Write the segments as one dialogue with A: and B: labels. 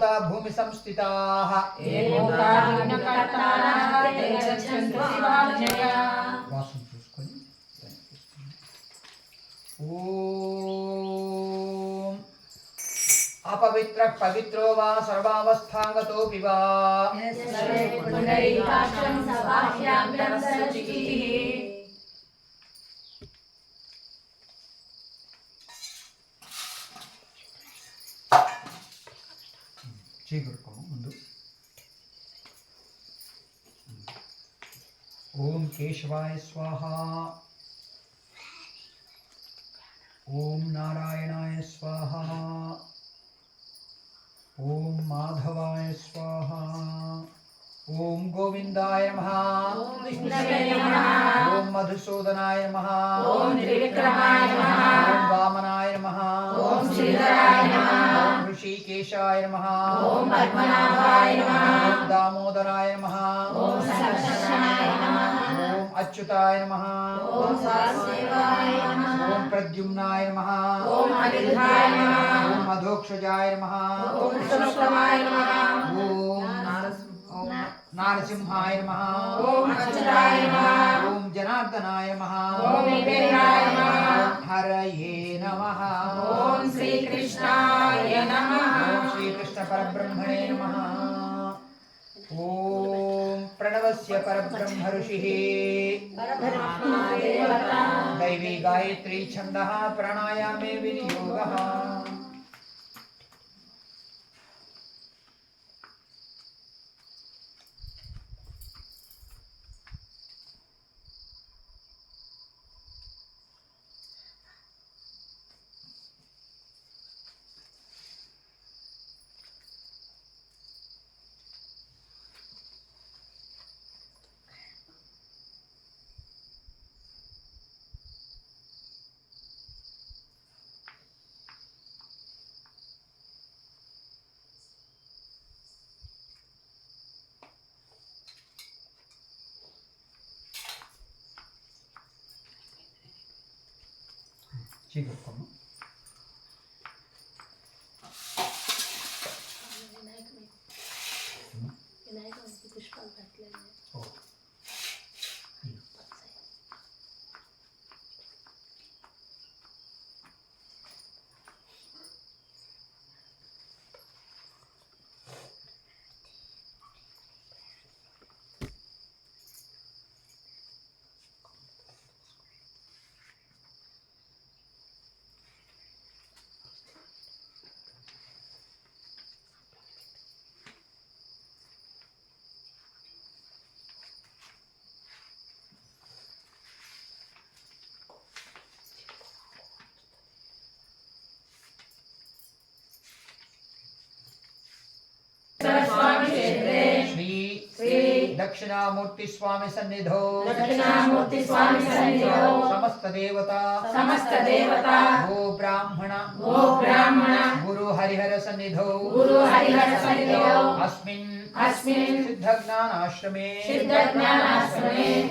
A: भूमि संस्थिताः वासं చూసుకొని ఓం अपवित्र पवित्रो वा सर्वावस्थागतोऽपि वा చీకరుకోము ముందు ఓం కేశవాయ స్వాహ ఓం నారాయణాయ స్వాహ ఓం మాధవాయ స్వాహ ఓం గోవిందాయ నమః ఓం మధుసూదనాయ నమః ఓం వామనాయ నమః ఓం ఋషికేశాయ నమః ఓం దామోదరాయ నమః ఓం అచ్యుతాయ నమః ఓం ప్రద్యుమ్నాయ నమః ఓం మధోక్షజాయ నమః ఓం నారసింహాయ నమః ఓం జనార్దనాయ నమః ఓం హరయే నమః ఓం శ్రీకృష్ణాయ నమః ఓం శ్రీకృష్ణ పరబ్రహ్మణే నమః ఓం ప్రణవస్య పరబ్రహ్మ ఋషిః दैवी गायत्री छन्दः प्राणायामे विनियोगः చీకరుకోము పుష్పాలు పెట్టలేదు दक्षिणामूर्ति स्वामी सन्निधौ समस्त देवता गो ब्राह्मण गुरु हरिहर सन्निधौ अस्मिन् सिद्धज्ञानाश्रमे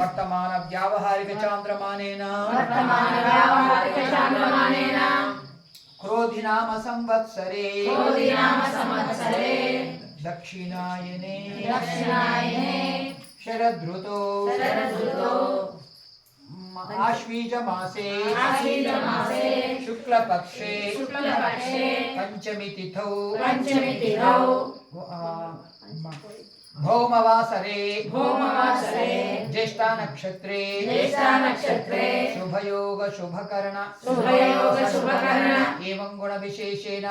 A: वर्तमान व्यावहारिक चान्द्रमानेन क्रोधिनाम संवत्सरे दक्षिणायने शरदृतो आश्वीज मासे शुक्लपक्षे पंचमी तिथौ भौमवासरे ज्येष्ठा नक्षत्रे शुभयोग शुभकर्ण एवं गुण विशेषेण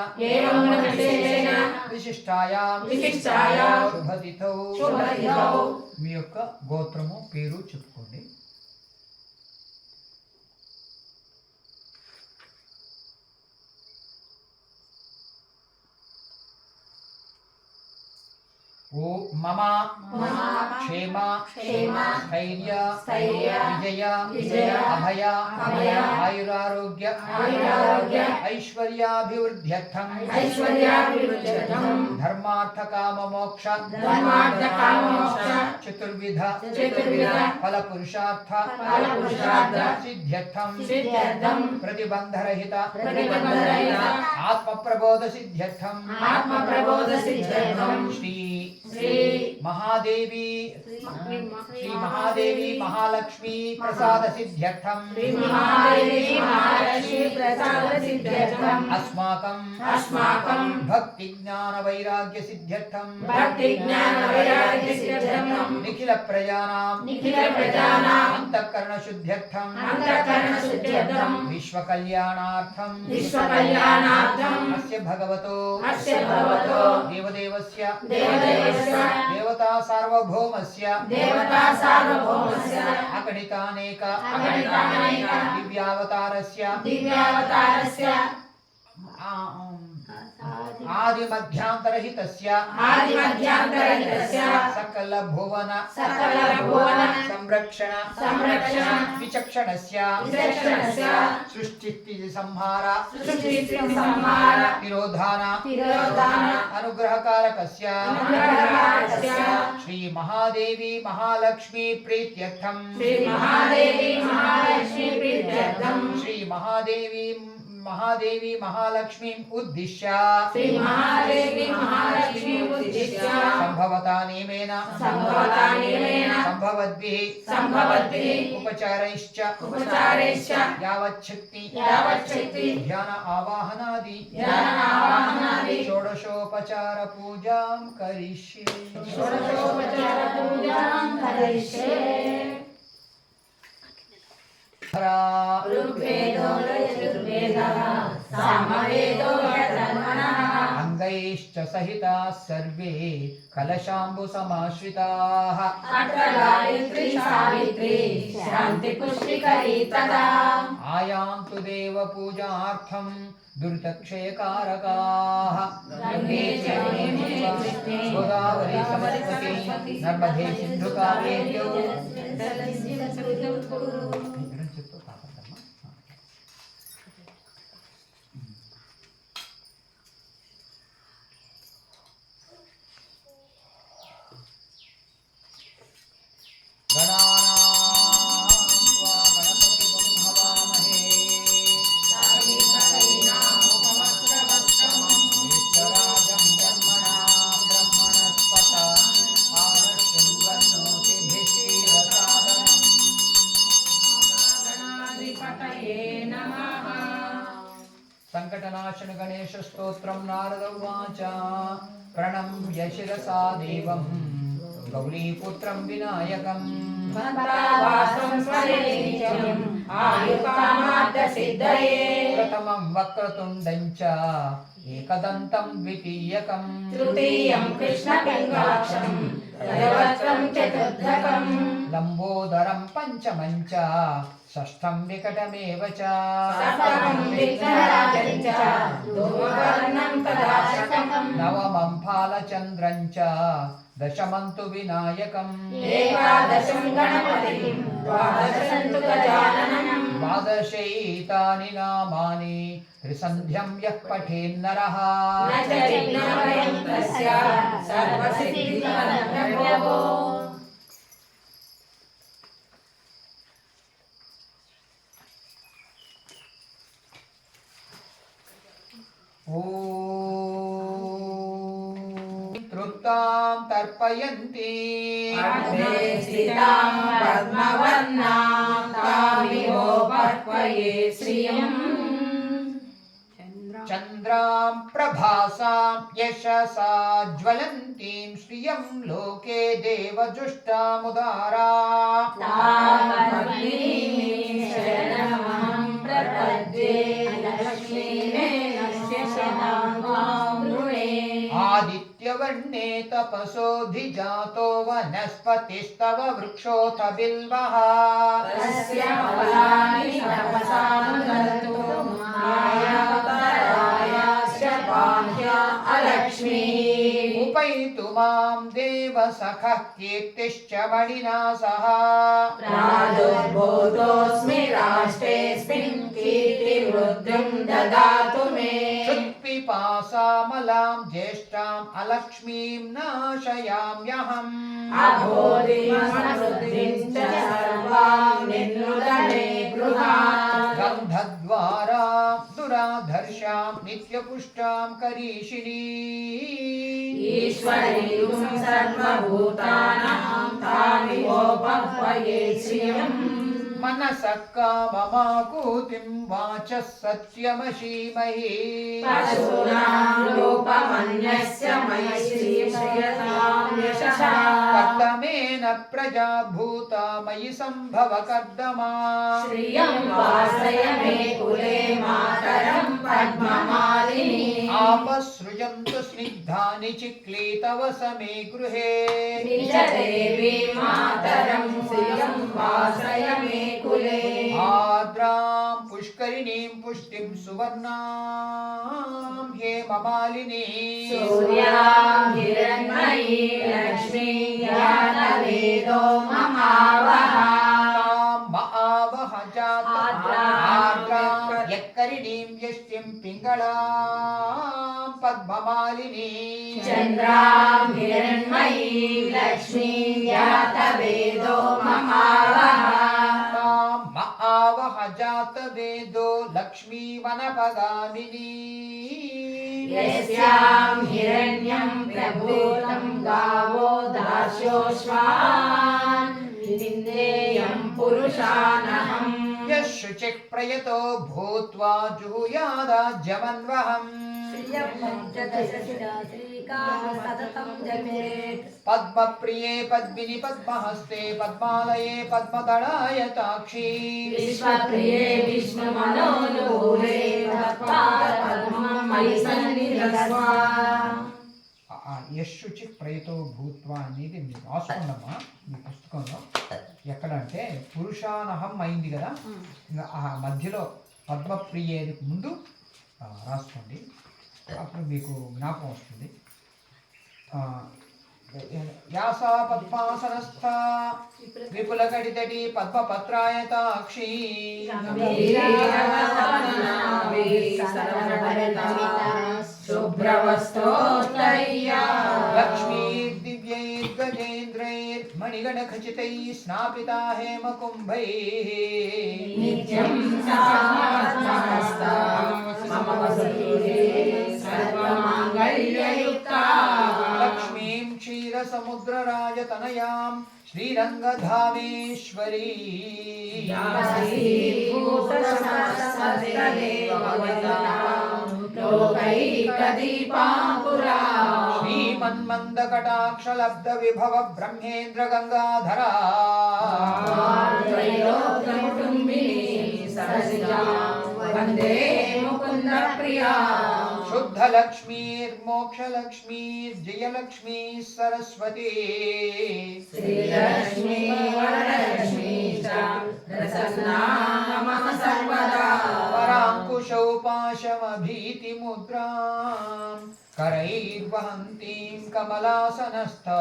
A: विशिष्टायां शुभतिथौ మీ యొక్క గోత్రము పేరు చెప్పుకోండి. ओ मम क्षेम स्थैर्य विजय अभय आयुरारोग्य ऐश्वर्याभिवृद्ध्यर्थं धर्म धर्मार्थ काम मोक्ष चतुर्विध फल पुरुषार्थ सिद्ध्यर्थम प्रतिबंधरहित आत्म प्रबोध सिद्ध्यर्थम श्री महादेवी महालक्ष्मी प्रसाद सिद्ध्यर्थम अस्माकं भक्ति ज्ञान वैराग्य सिद्ध्यर्थम निखिल प्रजानां अंतःकरण शुद्ध्यर्थम विश्व कल्याणार्थम अस्य भगवतो देवदेवस्य देवता सार्वभौमस्य अगणितानेक दिव्यावतारस्य आदि मध्यांतरहितस्य सकल भुवन संरक्षण विचक्षणस्य सृष्टि संहार तिरोधान अनुग्रहकारकस्य श्री महादेवी महालक्ष्मी प्रीत्यर्थम श्री महादेवी महालक्ष्मी उद्दिश्य संभवता नियमेन संभवद्भिः उपचारैश्च यावच्छक्ति ध्यान आवाहनादि षोडशोपचार पूजां करिष्ये। अंगैश्च सहिताः सर्वे कलशाम्बु समाश्रिताः आयान्तु देव पूजार्थं दुरितक्षयकारकाः गोदावरी सरस्वती नर्मदे सिन्धु कावेर्यो संकटनाशन गणेश स्तोत्रम नारद उवाच प्रणम्य शिरसा देवं गौरीपुत्रं विनायकं प्रथमं वक्रतुण्डं च एकदन्तं द्वितीयकं तृतीयं कृष्णपिङ्गलाक्षं तदवक्त्रं चतुर्थकं लम्बोदरं पञ्चमं च षष्ठं विकटमेव च सप्तमं विघ्नराजं च धूमवर्णं तदाशकं नवमं फालचन्द्रं च दशमं तु विनायकं एकादशं गणपतिं द्वादशं तु गजाननं द्वादशैतानि नामानि त्रिसन्ध्यं यः पठेन्नरः न च विघ्नभयं तस्य सर्वसिद्धिप्रदः। तृप्तां तर्पयन्ति स्थितां पद्मवर्णां तामिवोपह्वये श्रियं चन्द्रां प्रभासां यशसा ज्वलन्तीं श्रियं लोके देवजुष्टामुदारा आदित्यवर्णे तपसोऽधिजातो वनस्पतिस्तव वृक्षोऽथ बिल्वः तस्य फलानि तपसानुदत्तो मायावतारायाश्च बाह्या अलक्ष्मीः उपैतु मां देवसखः कीर्तिश्च मणिना सह प्रादुर्भूतोऽस्मि राष्ट्रेऽस्मिन् कीर्तिवृद्धिं ददातु मे
B: पिपासामलां ज्येष्ठाम् अलक्ष्मीं नाशयाम्यहम् गन्धद्वारा दुराधर्षां नित्यपुष्टां करीषिणी मनसः काममाकूतिं वाचः सत्यमशीमहि कर्दमेन प्रजा भूता मयि सम्भव कर्दमा आपसृजन्तु स्निग्धानि चिक्लीतव समे गृहे आर्द्रां पुष्करिणीं पुष्टिं सुवर्णां हेममालिनी महावह आर्द्रां यक्करिणीं यष्टिं पिङ्गळां पद्ममालिनी
A: चन्द्रां हिरण्मयीं लक्ष्मीं जातवेदो महावः
B: आवह जातवेदो लक्ष्मी वनपगामिनी
A: यस्यां हिरण्यं प्रभूतं गावो दास्योऽश्वान् विनिन्देयं पुरुषानहम्
B: यः शुचिः प्रयतो भूत्वा जुहुयादाज्यमन्वहम् पद्मप्रिये पद्मिनि पद्महस्ते पद्मालये पद्मदलायताक्षी
A: विश्वप्रिये विष्णुमनोनुकूले पद्ममयि सन्निधत्स्व
B: యశుచి ప్రయతో భూత్వ అనేది మీరు రాసుకున్నామా మీ పుస్తకంలో ఎక్కడంటే పురుషానహం అయింది కదా ఆ మధ్యలో పద్మప్రియ ముందు రాసుకోండి అప్పుడు మీకు జ్ఞాపకం వస్తుంది యాసా పద్మాసనస్థ విపుల కడితటి పద్మపత్రాయతాక్షి
A: శుభ్రవస్తోత్తయ్యా
B: लक्ष्मीर्दिव्यैर्गजेन्द्रैर्मणिगणखचितैः स्नापिता हेमकुम्भैः
A: नित्यं सामहस्ता मम वसतुरे सर्वमाङ्गल्ययुक्ता
B: लक्ष्मीं क्षीरसमुद्रराजतनयां श्रीरङ्गधामेश्वरी
A: लोकैकदीपाङ्कुरा
B: श्रीमन्मन्दकटाक्षलब्धविभव ब्रह्मेन्द्र गङ्गाधरा
A: वन्दे मुकुन्दप्रिया
B: शुद्धलक्ष्मीर्मोक्षलक्ष्मीर्जयलक्ष्मी सरस्वती
A: श्रीलक्ष्मी वरलक्ष्मी च प्रसन्ना मम सर्वदा
B: पराङ्कुशौ पाशमभीतिमुद्रां करैर्वहन्तीं कमलासनस्था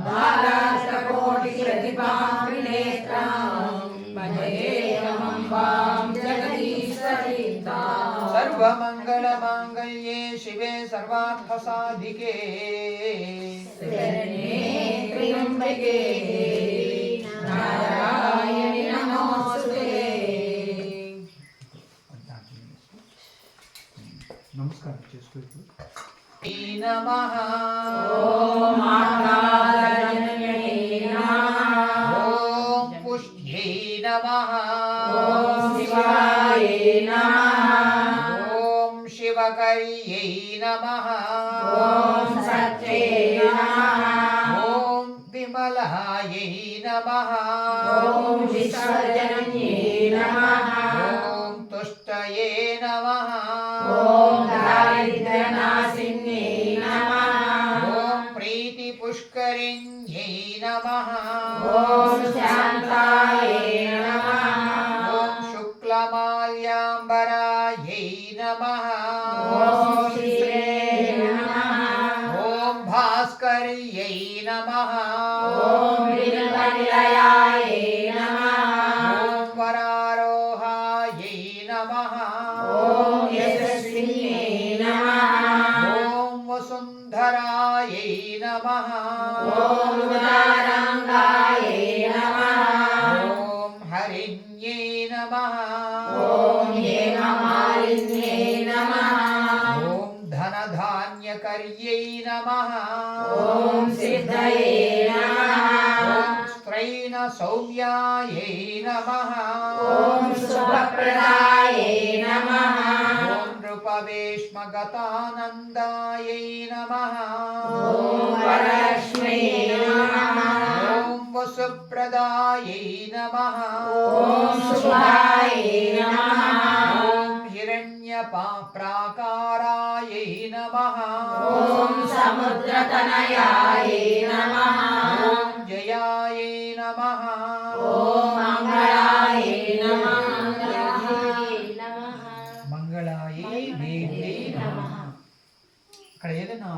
A: बालाष्टकोटिप्रतिभां त्रिनेत्रां भजेऽहमम्बां जगदीश्वरीं
B: सर्वमङ्गलमाङ्गल्ये शिवे सर्वार्थसाधिके
A: शरण्ये त्र्यम्बके नारायणि नमोऽस्तुते
B: नमस्कार చేసుకోవచ్చు नमः
A: ॐ महाराजन्यै नमः
B: ॐ पुष्ट्यै नमः
A: ॐ शिवाय नमः
B: ॐ शिवकर्यै नमः
A: ॐ सत्ये नमः
B: ॐ विमलायै नमः
A: ॐ विसर्जन्ये नमः
B: ॐ तुष्टये नमः
A: ॐ दारिद्र्यनाशिन्ये नमः
B: ॐ प्रीतिपुष्करिण्यै नमः
A: ॐ शान्ताय नमः
B: ॐ शुक्लमाल्याम्बरायै नमः
A: ॐ श्रीये नमः
B: ॐ भास्कर्यै नमः
A: ॐ बिल्वनिलयाय नमः
B: ॐ वरारोहायै नमः
A: ॐ यशस्विन्ये नमः
B: धरायै नमः
A: ॐ उदारङ्गायै नमः
B: ॐ हरिण्यै नमः
A: ॐ हेममालिन्यै नमः
B: ॐ धनधान्यकर्यै नमः
A: ॐ सिद्धये नमः
B: सौम्यायै नमः
A: ॐ शुभप्रदायै नमः
B: ॐ नृपवेश्मगतानन्दायै नमः
A: ॐ वरलक्ष्म्यै नमः
B: ॐ वसुप्रदायै नमः
A: ॐ शुभायै नमः
B: ॐ हिरण्यप्राकारायै नमः
A: ॐ समुद्रतनयायै नमः
B: ॐ जयायै नमः
A: ॐ मङ्गलायै नमः
B: మంగళాయై దేవ్యై నమః. అక్కడ ఏదైనా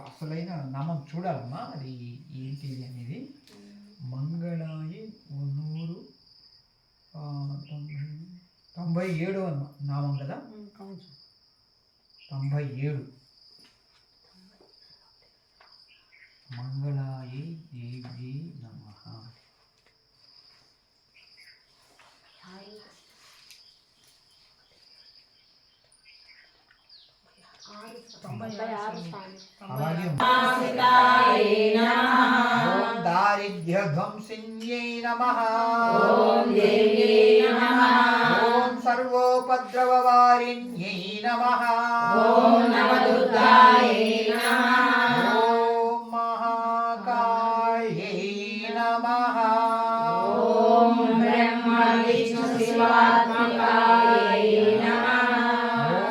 B: అసలైన నామం చూడాలమ్మా, అది ఏంటిది అనేది. మంగళాయి 97వ నామం కదా, 97. మంగళాయై దేవ్యై నమః. అలాగే ఓం దారిద్ర్యధ్వంసిన్యై నమః
A: ॐ देव्यै नमः
B: ఓం సర్వోపద్రవవారిణ్యై నమః
A: ॐ नवदुर्गायै नमः
B: ఓం మహాకాళ్యై నమః
A: ॐ ब्रह्मविष्णुशिवात्मकायै नमः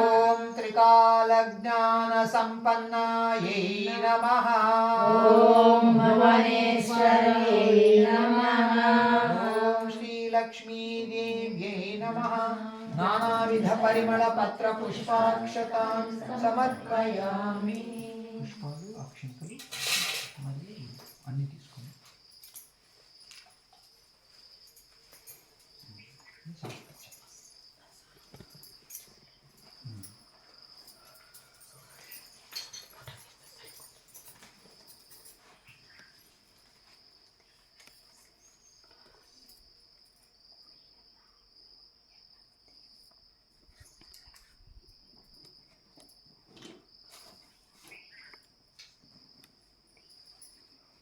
B: ఓం త్రికాలజ్ఞానసంపన్నాయై నమః
A: ॐ भुवनेश्वर्यै नमः
B: ఓం శ్రీలక్ష్మీదేవ్యై నమః. నానావిధ పరిమళ పత్ర పుష్పాక్షతాన్ సమర్పయామి. పుష్పాలు, అక్షింతలు మరి అన్ని తీసుకోండి.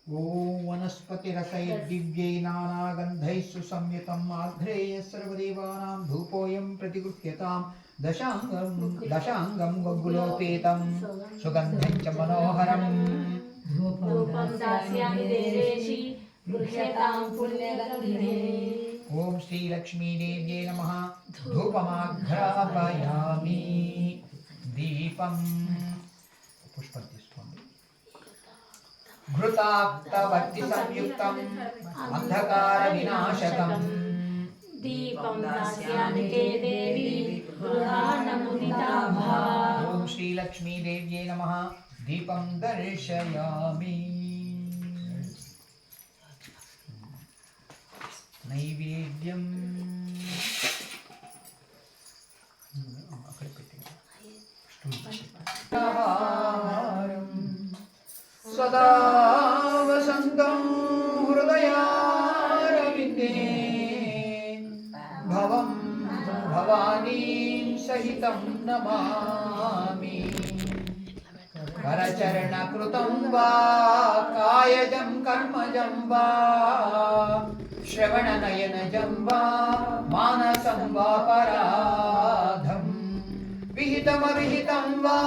B: ఓం వనస్పతిరసైర్దివ్యై నానాగంధైः సుసంయుతం ఆఘ్రేయ సర్వదేవానాం ధూపోయం ప్రతిగృహ్యతాం. దశాంగం గగ్గులోపేతం సుగంధం చ మనోహరం.
A: धूपं दास्यामि देवेशि गृह्यतां पुण्यगन्धिने
B: ఓం శ్రీలక్ష్మీదేవ్యై నమః. ధూపమాఘ్రాపయామి. దీపం పుష్పం తీసుకోండి. ఘృతాక్తవర్తి సంయుక్తం అంధకార వినాశకం.
A: दीपं दास्यामि ते देवी गृहाणमुदिता भा
B: ఓం శ్రీలక్ష్మీదేవ్యై నమః. దీపం దర్శయామి. నైవేద్యం అక్కడ పెట్టండి. సదా వసంతం హృదయారవిందే భవం భవానీం సహితం నమామి. కరచరణకృతం వా కాయజం కర్మజం వా శ్రవణనయనజం వా మానసం వా పరాధం విహితమవిహితం వా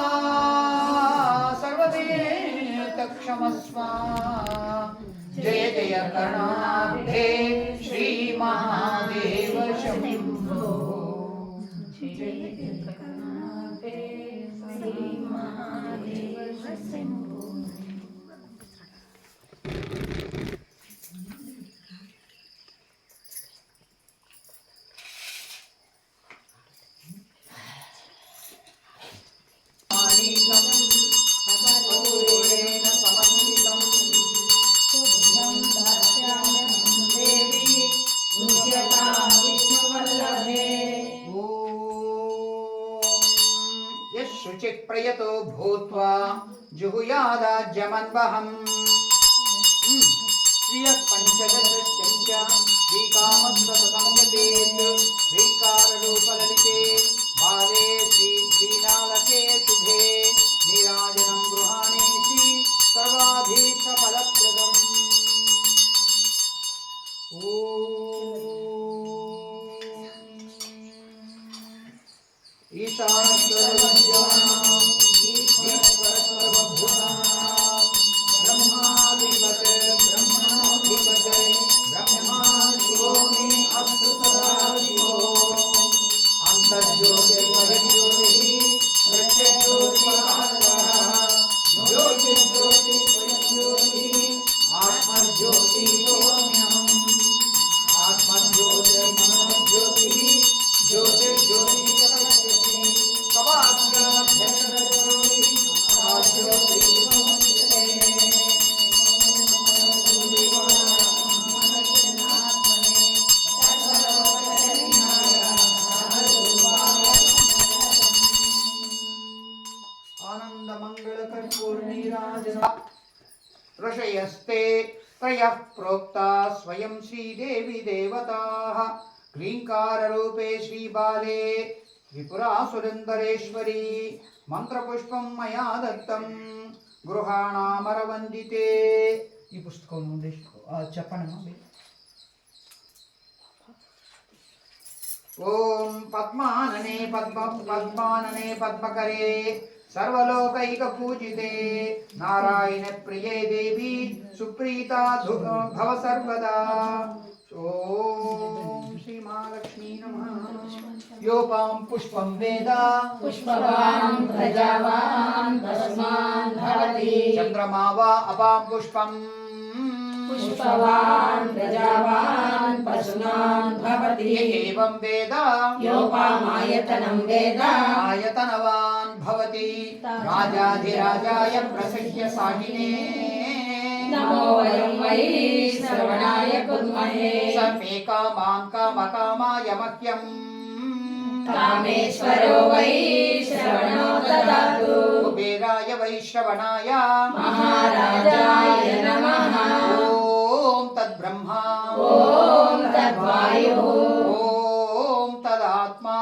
B: సర్వదేతక్షమస్వ. జయ జయ కరుణాబ్ధే శ్రీ మహాదేవ శంభో.
C: चिक्प्रयतो भूत्वा जुहुयादाज्यमन्वहम् श्रियः पञ्चदशश्चं च श्रीकामसततं जपेत् श्रीकाररूपललिते बाले श्रीनालके शुभे नीराजनं गृहाणेषि सर्वाधीशफलप्रदम् ईशानसर्वज्ञानाम् ईश्वरसर्वभूतानां ब्रह्माधिपते ब्रह्मणोऽधिपते ब्रह्मा शिवो मे अस्तु सदा शिवो अन्तर्ज्योतिर्मयज्योतिः प्रत्यज्योतिर्परात्परः ज्योतिर्ज्योतिः आत्मज्योतिर्योऽहम् आत्मज्योतिर्मनोज्योतिः ज्योतिर्ज्योतिः ऋषयस्ते त्रयः प्रोक्ता स्वयं श्रीदेवी देवताः क्लीङ्काररूपे श्रीबाले त्रिपुरासुरन्दरेश्वरी మంత్రపుష్పం మయా దత్తం గృహాణామరవందితే. ఈ పుస్తకం నుండి చెప్పండి. ఓం పద్మాననే పద్మాననే పద్మకరే సర్వలోకైక పూజితే నారాయణ ప్రియే దేవి సుప్రీతా భవ సర్వదా. ఓం శ్రీ మహాలక్ష్మీ నమః. యోపాం పుష్పం వేద
A: పుష్పవాన్ ప్రజావాన్ భస్మాన్ భవతి.
C: చంద్రమా వా అపాం పుష్పం
A: పుష్పవాన్ ప్రజావాన్ భస్మాన్ భవతి.
C: ఏవం వేద
A: యోపామాయతనం వేద
C: ఆయతనవాన్ భవతి. రాజాధిరాజాయ ప్రసహ్య సాహినే
A: నమో వయం వై శ్రవణాయ కుర్మహే.
C: సమే కామాన్ కామకామాయ మహ్యం
A: కామేశ్వరో వై శ్రవణో దదాతు.
C: కుబేరాయ వై శ్రవణాయ
A: మహారాజాయ నమః.
C: ఓం తద్బ్రహ్మ
A: ఓం తద్వాయుః
C: ఓం తదాత్మా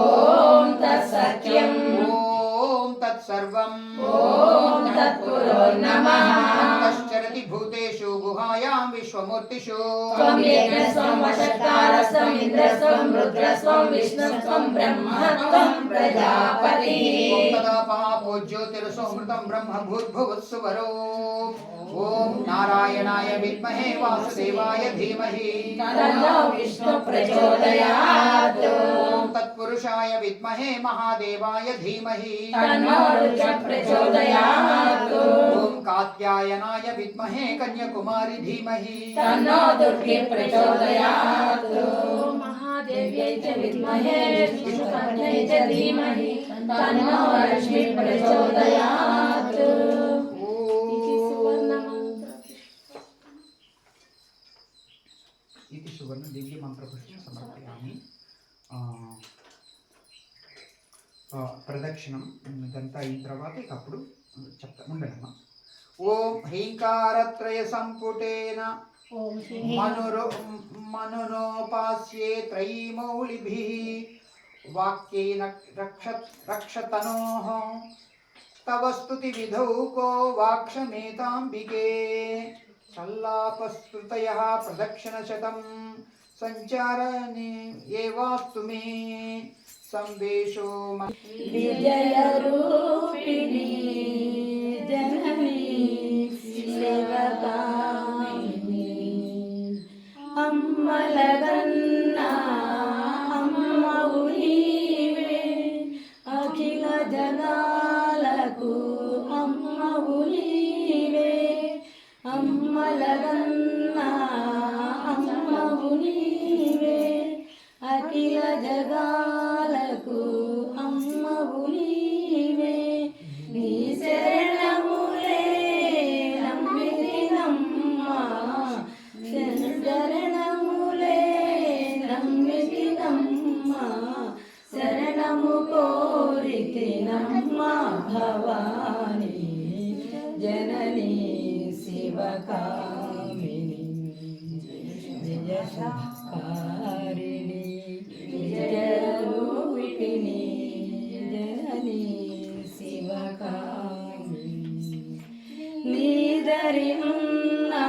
A: ఓం తత్సత్యం
C: ఓం తత్సర్వం
A: ఓం తత్పురో నమః.
C: తశ్చరతి భూతేషు గుహాయాం విశ్వమూర్తిషు
A: త్వం యజ్ఞస్త్వం వషట్కారస్త్వం ఇంద్రస్త్వం రుద్రస్త్వం విష్ణుస్త్వం బ్రహ్మత్వం ప్రజాపతిః.
C: పూజ్యోతిరసోమృతం బ్రహ్మ భూర్భువస్సువరో. ఓం నారాయణాయ విద్మహే వాసుదేవాయ ధీమహి
A: తన్నో విష్ణు ప్రచోదయాత్.
C: ఓం తత్పురుషాయ విద్మహే మహాదేవాయ ధీమహి
A: తన్నో రుద్ర ప్రచోదయాత్.
C: ఓం కాత్యాయనాయ విద్మహే కన్యాకుమారి ధీమహి
A: తన్నో దుర్గే ప్రచోదయాత్. మహాదేవ్యై చ విద్మహే విష్ణుపత్న్యై చ ధీమహి తన్నో లక్ష్మీ ప్రచోదయాత్.
C: ఇది సువర్ణ దివ్య మంత్రపుష్పం సమర్పయామి. ప్రదక్షిణం ఇదంతా అయిన తర్వాత ఇక అప్పుడు చెప్తా ఉండమ్మా. ఓం హ్రీంకారత్రయ సంపుటేన మనునోపాస్యే త్రైమౌళిభిః వాక్యేన రక్షతనోః తవ స్తుతి విధౌ కో వాక్షమేతాంబికే. సల్లాపస్తృతయః ప్రదక్షిణశతం సంచారణే ఏవాస్తు మే సంవేషో
A: విజయరూపిణి జననీ సేవకామిని అమ్మలగన్న అమ్మవు నీవే అఖిల జనాలకు అమ్మవు నీవే అమ్మలగన్న అమ్మవు నీవే అఖిల జగాలకు అమ్మవు నీవే నీ శరణములే जननी शिवकामिनी जय शुभकारिणी विजयरूपिणी जननी शिवकामिनी नीदरि उन्ना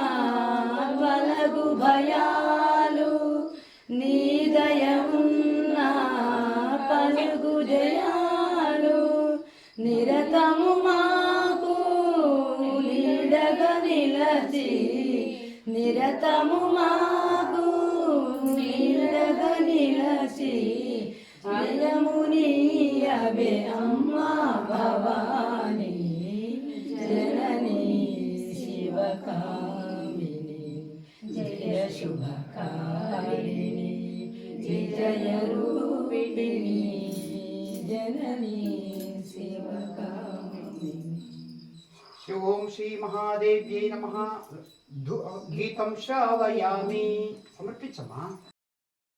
A: వలగు భయాలు నీదయమున్నా పలుగు జయాలు నిరతము మాకు నీడగ నిలచి నిరతము మాకు నీడగ నిలచి జయమునియవే అమ్మా భవానీ జననీ శివకామిని జయ శుభకారిణి విజయ రూపిణి జననీ శివకామిని.
C: ఓం శ్రీ మహాదేవ్యై నమః. గీతం శ్రావయామి. సమర్పించమ్మా.